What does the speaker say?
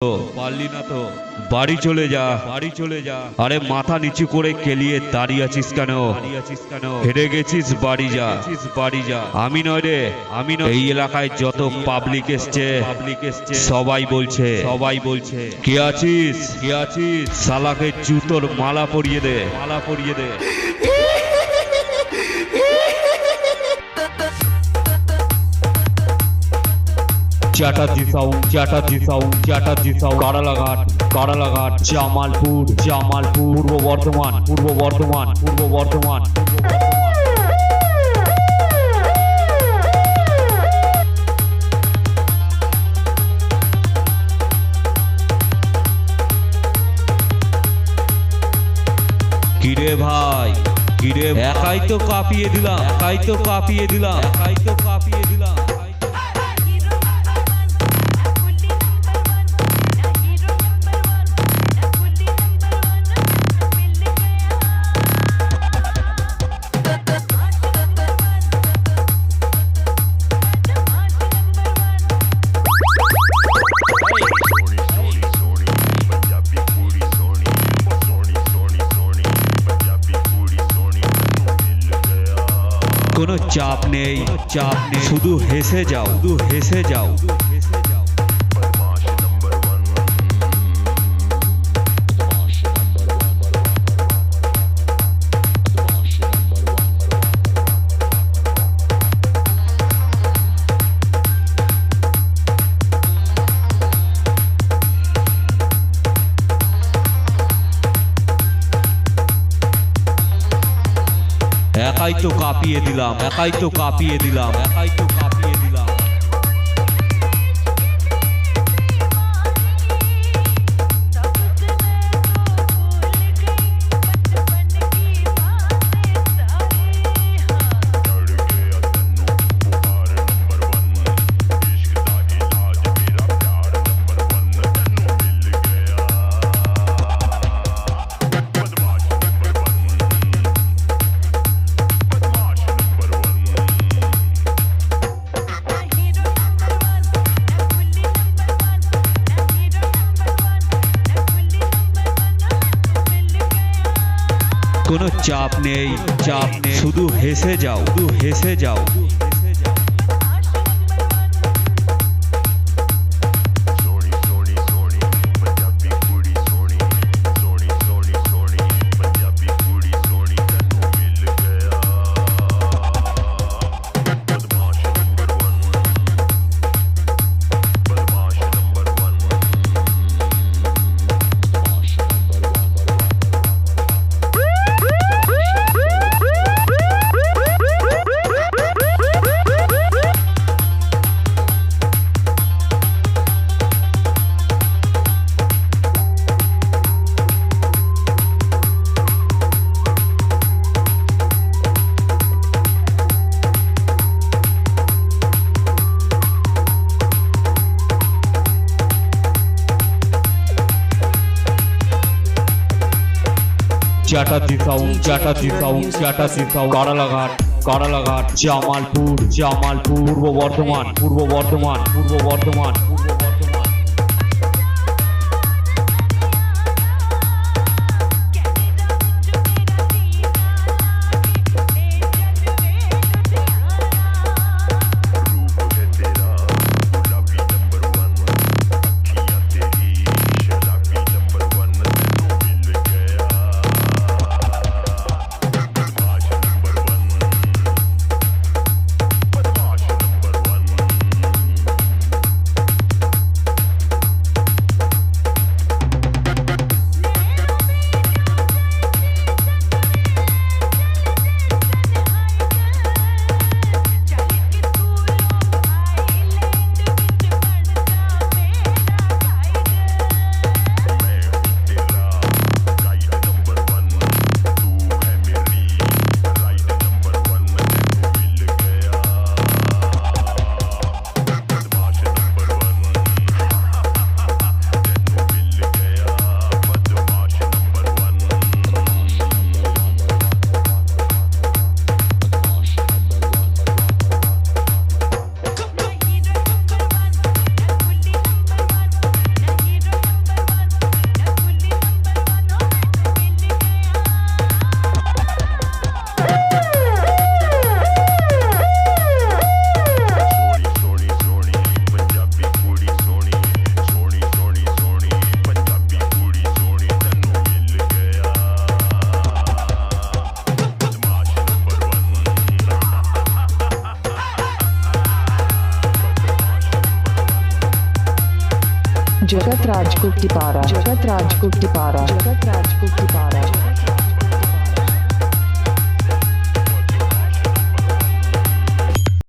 পারলি না তো বাড়ি চলে যা, বাড়ি চলে যা। আরে মাথা নিচু করে কেলিয়ে দাঁড়িয়ে আছিস কেন? হেরে গেছিস, বাড়ি যা, বাড়ি যা। আমি নয় রে, আমি নয়। এই এলাকায় যত পাবলিক এসছে সবাই বলছে কে আছিস, কে আছিস? শালাকে জুতোর মালা পরিয়ে দে, মালা পরিয়ে দে। Chatterjee sound, Chatterjee sound, Chatterjee sound. Karalaghat, Karalaghat, Jamalpur, Jamalpur, Purba Bardhaman, পূর্ব বর্ধমান, পূর্ব বর্ধমান। কিরে ভাই, কিরে? একাই তো কাঁপিয়ে দিলাম, একাই তো কাঁপিয়ে দিলাম, একাই তো কাঁপিয়ে দিলাম। কোনো চাপ নেই, চাপ নেই, শুধু হেসে যাও, শুধু হেসে যাও। একাই তো কাঁপিয়ে দিলাম, একাই তো কাঁপিয়ে দিলাম, একাই তো কাঁপিয়ে দিলাম। কোনো চাপ নেই, চাপ নেই, শুধু হেসে যাও, শুধু হেসে যাও। Chatterjee sound, Chatterjee sound, Chatterjee sound. Karalaghat, Karalaghat, Jamalpur, Jamalpur, Purba Bardhaman, পূর্ব বর্ধমান, পূর্ব বর্ধমান, পূর্ব বর্ধমান। जगत राज को टिपारा, जगत राज को टिपारा, जगत राज को टिपारा।